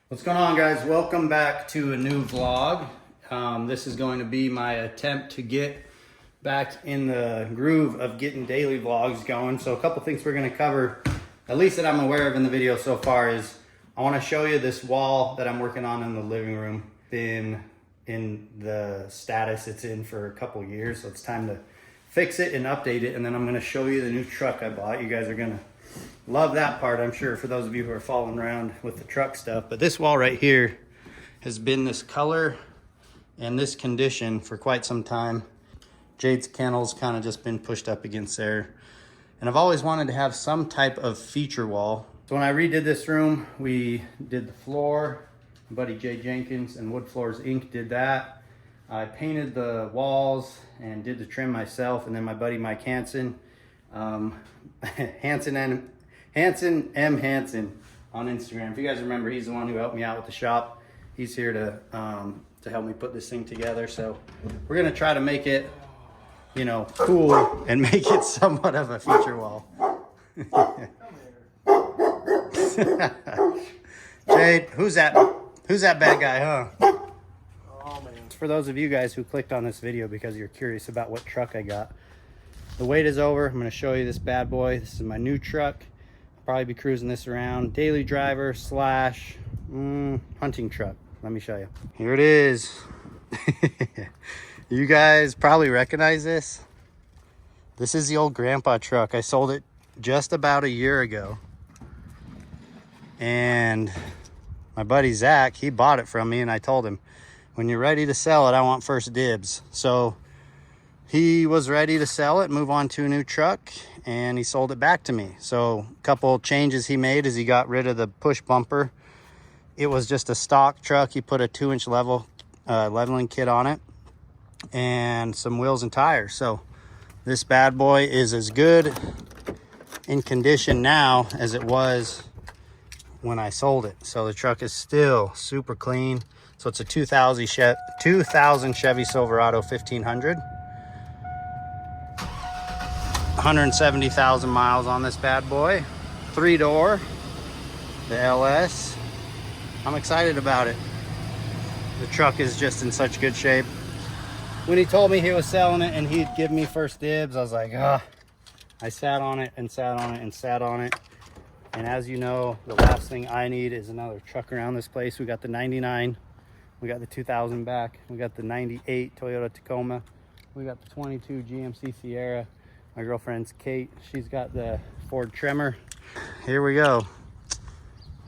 What's going on, guys? Welcome back to a new vlog. This is going to be my attempt to get back in the groove of getting daily vlogs going. So a couple things we're going to cover, at least that I'm aware of in the video so far, is I want to show you this wall that I'm working on in the living room. Been in the status it's in for a couple years, so it's time to fix it and update it. And then I'm going to show you the new truck I bought. You guys are going to love that part, I'm sure, for those of you who are following around with the truck stuff. But this wall right here has been this color and this condition for quite some time. Jade's kennel's kind of just been pushed up against there. And I've always wanted to have some type of feature wall. So when I redid this room, we did the floor. My buddy Jay Jenkins and Wood Floors Inc. did that. I painted the walls and did the trim myself. And then my buddy Mike Hansen, Hansen M. Hansen on Instagram. If you guys remember, he's the one who helped me out with the shop. He's here to help me put this thing together. So we're gonna try to make it, you know, cool and make it somewhat of a feature wall. Jade, who's that bad guy, huh? Oh, man. For those of you guys who clicked on this video because you're curious about what truck I got, the wait is over. I'm gonna show you this bad boy. This is my new truck. Probably be cruising this around. Daily driver slash hunting truck. Let me show you. Here it is. You guys probably recognize this. This is the old grandpa truck. I sold it just about a year ago. And my buddy Zach, he bought it from me, and I told him, when you're ready to sell it, I want first dibs. So he was ready to sell it, move on to a new truck, and he sold it back to me. So a couple changes he made is he got rid of the push bumper. It was just a stock truck. He put a 2-inch leveling kit on it and some wheels and tires. So this bad boy is as good in condition now as it was when I sold it. So the truck is still super clean. So it's a 2000 Chevy Silverado 1500. 170,000 miles on this bad boy. 3-door, the LS. I'm excited about it. The truck is just in such good shape. When he told me he was selling it and he'd give me first dibs, I was like, ah. I sat on it and sat on it and sat on it. And as you know, the last thing I need is another truck around this place. We got the 99, we got the 2000 back, we got the 98 Toyota Tacoma, we got the 22 GMC Sierra. My girlfriend's Kate, she's got the Ford Tremor. Here we go.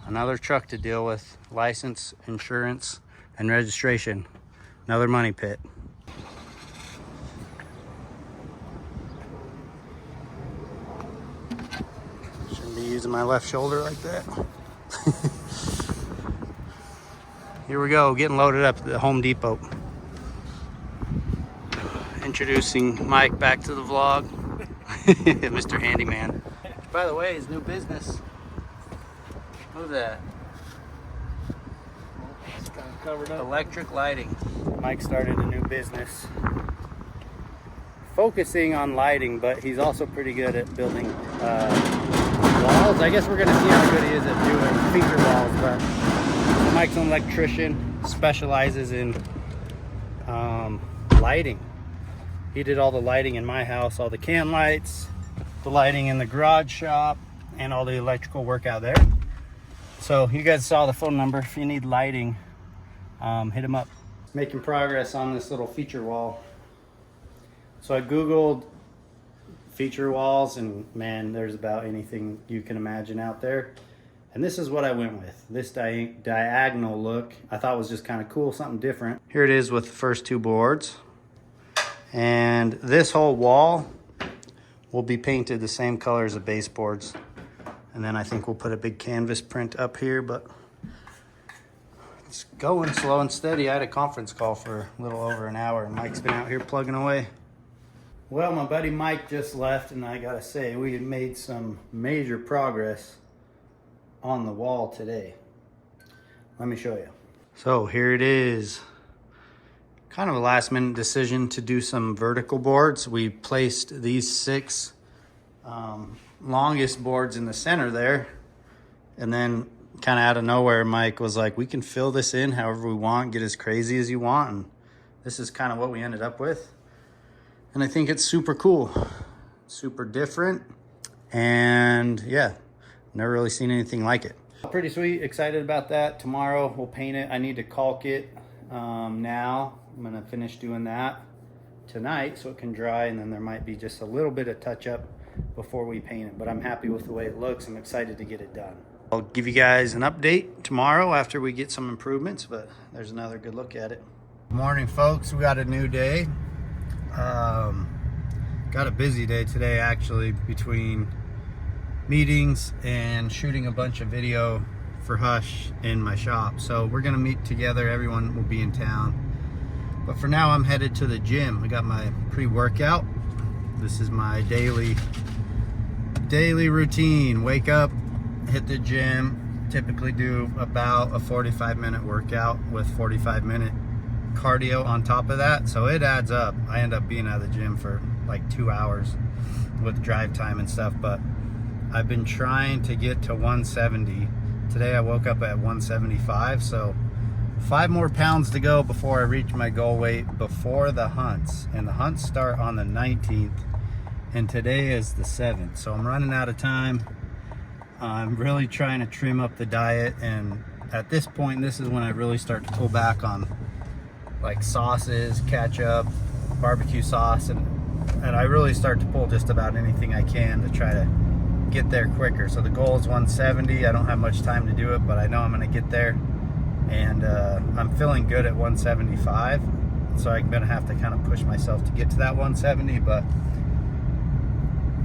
Another truck to deal with. License, insurance, and registration. Another money pit. Shouldn't be using my left shoulder like that. Here we go, getting loaded up at the Home Depot. Introducing Mike back to the vlog. Mr. Handyman. By the way, his new business. Look at that. It's kind of covered up. Electric lighting. Mike started a new business focusing on lighting, but he's also pretty good at building walls. I guess we're gonna see how good he is at doing feature walls, but Mike's an electrician, specializes in lighting. He did all the lighting in my house, all the can lights, the lighting in the garage shop, and all the electrical work out there. So you guys saw the phone number. If you need lighting, hit him up. Making progress on this little feature wall. So I Googled feature walls, and man, there's about anything you can imagine out there. And this is what I went with. This diagonal look I thought was just kind of cool, something different. Here it is with the first two boards. And this whole wall will be painted the same color as the baseboards. And then I think we'll put a big canvas print up here, but it's going slow and steady. I had a conference call for a little over an hour, and Mike's been out here plugging away. Well, my buddy Mike just left, and I gotta say, we had made some major progress on the wall today. Let me show you. So here it is. Kind of a last minute decision to do some vertical boards. We placed these 6 longest boards in the center there, and then kind of out of nowhere, Mike was like, we can fill this in however we want, get as crazy as you want. And this is kind of what we ended up with. And I think it's super cool, super different. And yeah, never really seen anything like it. Pretty sweet, excited about that. Tomorrow we'll paint it. I need to caulk it now. I'm gonna finish doing that tonight so it can dry, and then there might be just a little bit of touch up before we paint it, but I'm happy with the way it looks. I'm excited to get it done. I'll give you guys an update tomorrow after we get some improvements, but there's another good look at it. Morning, folks. We got a new day. Got a busy day today, actually, between meetings and shooting a bunch of video for Hush in my shop. So we're gonna meet together. Everyone will be in town. But for now, I'm headed to the gym. I got my pre-workout. This is my daily routine. Wake up, hit the gym, typically do about a 45-minute workout with 45-minute cardio on top of that, so it adds up. I end up being out of the gym for like 2 hours with drive time and stuff, but I've been trying to get to 170. Today I woke up at 175, so 5 more pounds to go before I reach my goal weight before the hunts. And the hunts start on the 19th, and today is the 7th, so I'm running out of time. I'm really trying to trim up the diet, and at this point, this is when I really start to pull back on like sauces, ketchup, barbecue sauce, and I really start to pull just about anything I can to try to get there quicker. So the goal is 170. I don't have much time to do it, but I know I'm going to get there, and I'm feeling good at 175, so I'm going to have to kind of push myself to get to that 170, but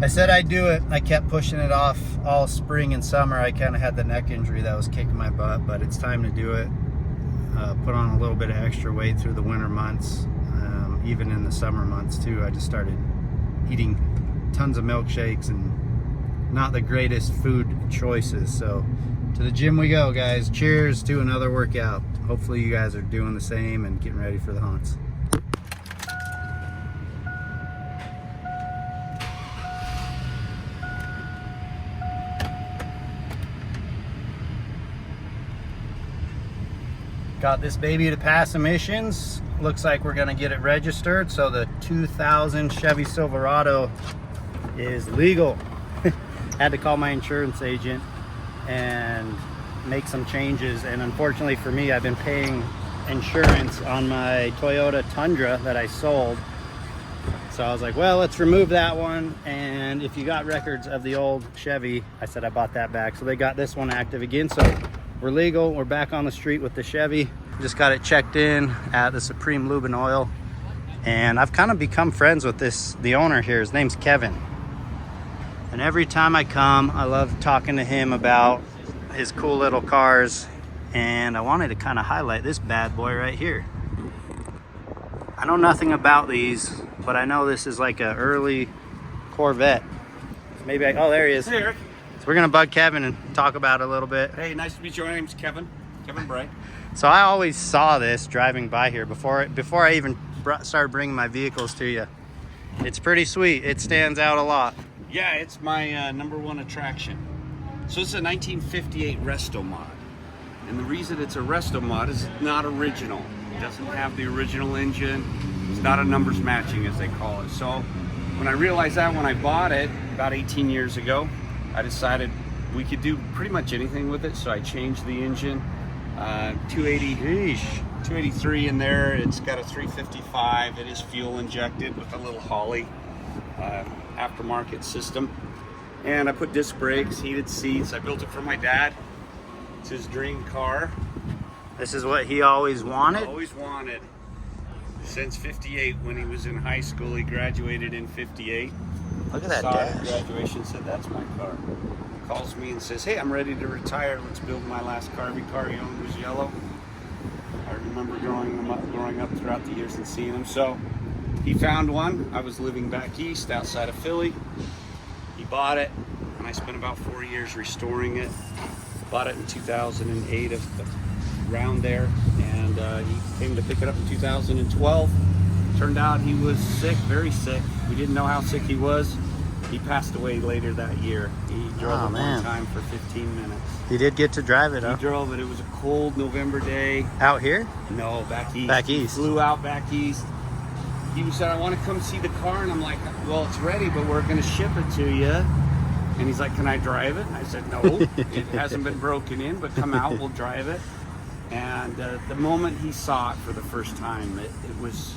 I said I'd do it. I kept pushing it off all spring and summer. I kind of had the neck injury that was kicking my butt, but it's time to do it. Put on a little bit of extra weight through the winter months, even in the summer months too. I just started eating tons of milkshakes and not the greatest food choices. So to the gym we go, guys. Cheers to another workout. Hopefully you guys are doing the same and getting ready for the hunts. Got this baby to pass emissions. Looks like we're gonna get it registered. So the 2000 Chevy Silverado is legal. Had to call my insurance agent and make some changes. And unfortunately for me, I've been paying insurance on my Toyota Tundra that I sold. So I was like, well, let's remove that one. And if you got records of the old Chevy, I said I bought that back. So they got this one active again. So we're legal. We're back on the street with the Chevy. Just got it checked in at the Supreme Lube and Oil. And I've kind of become friends with the owner here. His name's Kevin. And every time I come, I love talking to him about his cool little cars. And I wanted to kind of highlight this bad boy right here. I know nothing about these, but I know this is like an early Corvette. Maybe oh, there he is. Hey, Eric. We're gonna bug Kevin and talk about it a little bit. Hey, nice to meet you. My name's Kevin Bray. So I always saw this driving by here before I even started bringing my vehicles to you. It's pretty sweet. It stands out a lot. Yeah, it's my #1 attraction. So it's a 1958 resto mod. And the reason it's a resto mod is it's not original. It doesn't have the original engine. It's not a numbers matching, as they call it. So when I realized that when I bought it about 18 years ago, I decided we could do pretty much anything with it, so I changed the engine. 283 in there. It's got a 355. It is fuel injected with a little Holley aftermarket system. And I put disc brakes, heated seats. I built it for my dad. It's his dream car. This is what he always wanted? Always wanted. Since 58, when he was in high school. He graduated in 58. Look at that Saw dash. it at graduation, said, that's my car. Calls me and says, hey, I'm ready to retire. Let's build my last car. Every car he owned was yellow. I remember growing up throughout the years and seeing them. So he found one. I was living back east outside of Philly. He bought it, and I spent about 4 years restoring it. Bought it in 2008, around there, and he came to pick it up in 2012. Turned out he was sick, very sick. We didn't know how sick he was. He passed away later that year. He drove it man. one time for 15 minutes. He did get to drive it, He huh? drove it. It was a cold November day. Out here? No, back east. Back east. He flew out back east. He said, I want to come see the car. And I'm like, well, it's ready, but we're going to ship it to you. And he's like, can I drive it? And I said, no, it hasn't been broken in, but come out, we'll drive it. And the moment he saw it for the first time, it was...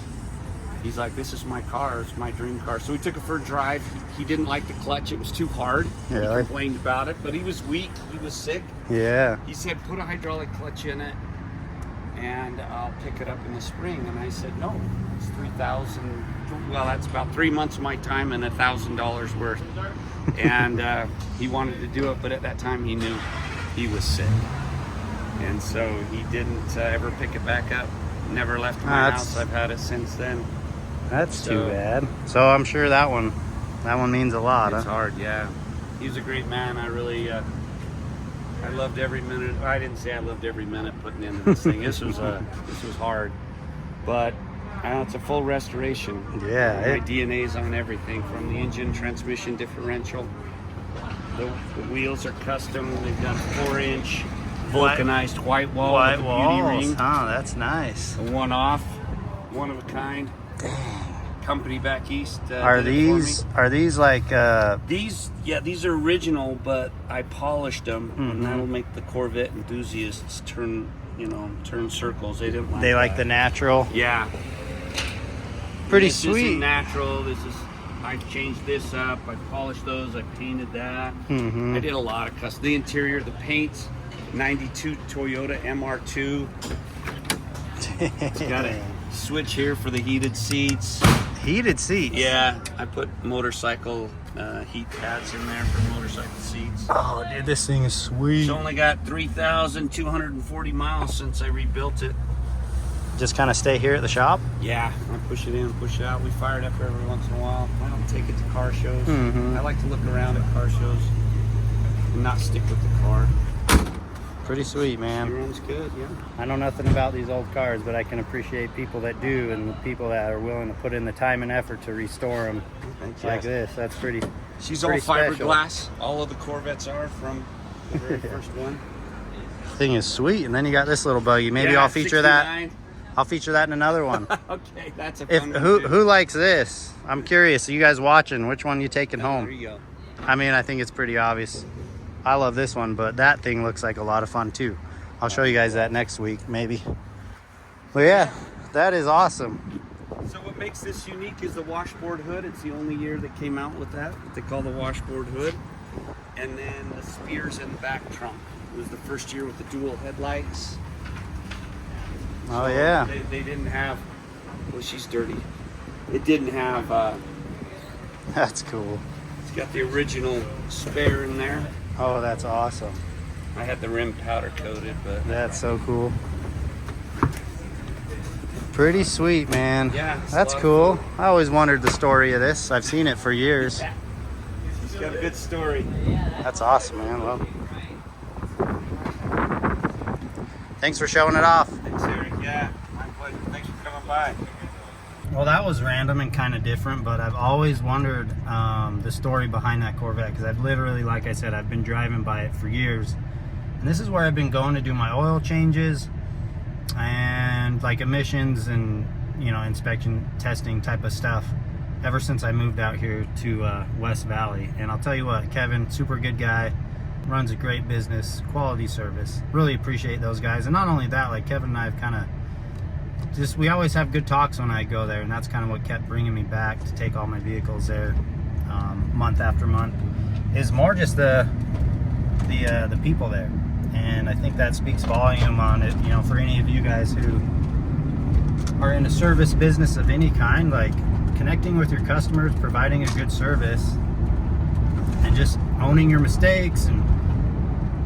He's like, this is my car. It's my dream car. So we took it for a drive. He didn't like the clutch. It was too hard. Yeah, he like- complained about it, but he was weak. He was sick. Yeah. He said, put a hydraulic clutch in it, and I'll pick it up in the spring. And I said, no, it's $3,000. Well, that's about 3 months of my time and $1,000 worth. And he wanted to do it, but at that time he knew he was sick. And so he didn't ever pick it back up. Never left my house. I've had it since then. That's too bad. So I'm sure that one means a lot. It's huh? hard, yeah. He was a great man. I really, I loved every minute. I didn't say I loved every minute putting into this thing. This was hard, but it's a full restoration. Yeah. My DNA's on everything from the engine, transmission, differential. The wheels are custom. They've done 4-inch vulcanized white wall. White with a walls. beauty ring. Oh, that's nice. A one-off, one of a kind. Company back east. Are did it for me. these like These are original, but I polished them, and that'll make the Corvette enthusiasts turn circles. They didn't like they like that. the natural? Yeah. Pretty This sweet. isn't natural. I changed this up. I polished those. I painted that. Mm-hmm. I did a lot of custom. The interior, the paint, 92 Toyota MR2. It's got a switch here for the heated seats. Heated seats. Yeah, I put motorcycle heat pads in there for motorcycle seats. Oh, dude, this thing is sweet. It's only got 3,240 miles since I rebuilt it. Just kind of stay here at the shop? Yeah, I push it in, push it out. We fire it up every once in a while. I don't take it to car shows. Mhm. I like to look around at car shows and not stick with the car. Pretty sweet, She man. runs good, yeah. I know nothing about these old cars, but I can appreciate people that do and the people that are willing to put in the time and effort to restore them like this. That's pretty. She's pretty all special. fiberglass. All of the Corvettes are from the very first one. Thing is sweet, and then you got this little buggy. Maybe Yeah, I'll feature that. 69. I'll feature that in another one. Okay, that's a If fun one who too. likes this? I'm curious. You guys watching? Which one you taking There home? you go. I mean, I think it's pretty obvious. I love this one, but that thing looks like a lot of fun too. I'll show you guys that next week, maybe. But yeah, that is awesome. So what makes this unique is the washboard hood. It's the only year that came out with that. What they call the washboard hood. And then the spears in the back trunk. It was the first year with the dual headlights. Oh So yeah. They didn't have, well, she's dirty. It didn't have, That's cool. it's got the original spare in there. Oh, that's awesome. I had the rim powder coated, but That's so cool. Pretty sweet, man. Yeah, it's a That's lot of cool. I always wondered the story of this. I've seen it for years. she's got a good story. That's awesome, man. Well, thanks for showing it off. Thanks, Eric. Yeah, my pleasure. Thanks for coming by. Well, that was random and kind of different, but I've always wondered the story behind that Corvette, because I've literally, like I said, I've been driving by it for years. And this is where I've been going to do my oil changes and like emissions and, you know, inspection testing type of stuff ever since I moved out here to West Valley. And I'll tell you what, Kevin, super good guy, runs a great business, quality service. Really appreciate those guys. And not only that, like Kevin and I have kind of we always have good talks when I go there, and that's kind of what kept bringing me back to take all my vehicles there month after month, is more just the people there. And I think that speaks volume on it, you know, for any of you guys who are in a service business of any kind, like connecting with your customers, providing a good service, and just owning your mistakes and,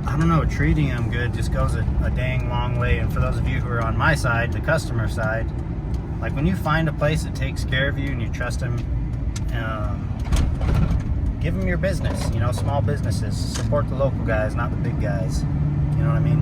I don't know, treating them good just goes a dang long way. And for those of you who are on my side, the customer side, like when you find a place that takes care of you and you trust them, give them your business. You know, small businesses, support the local guys, not the big guys. You know what I mean?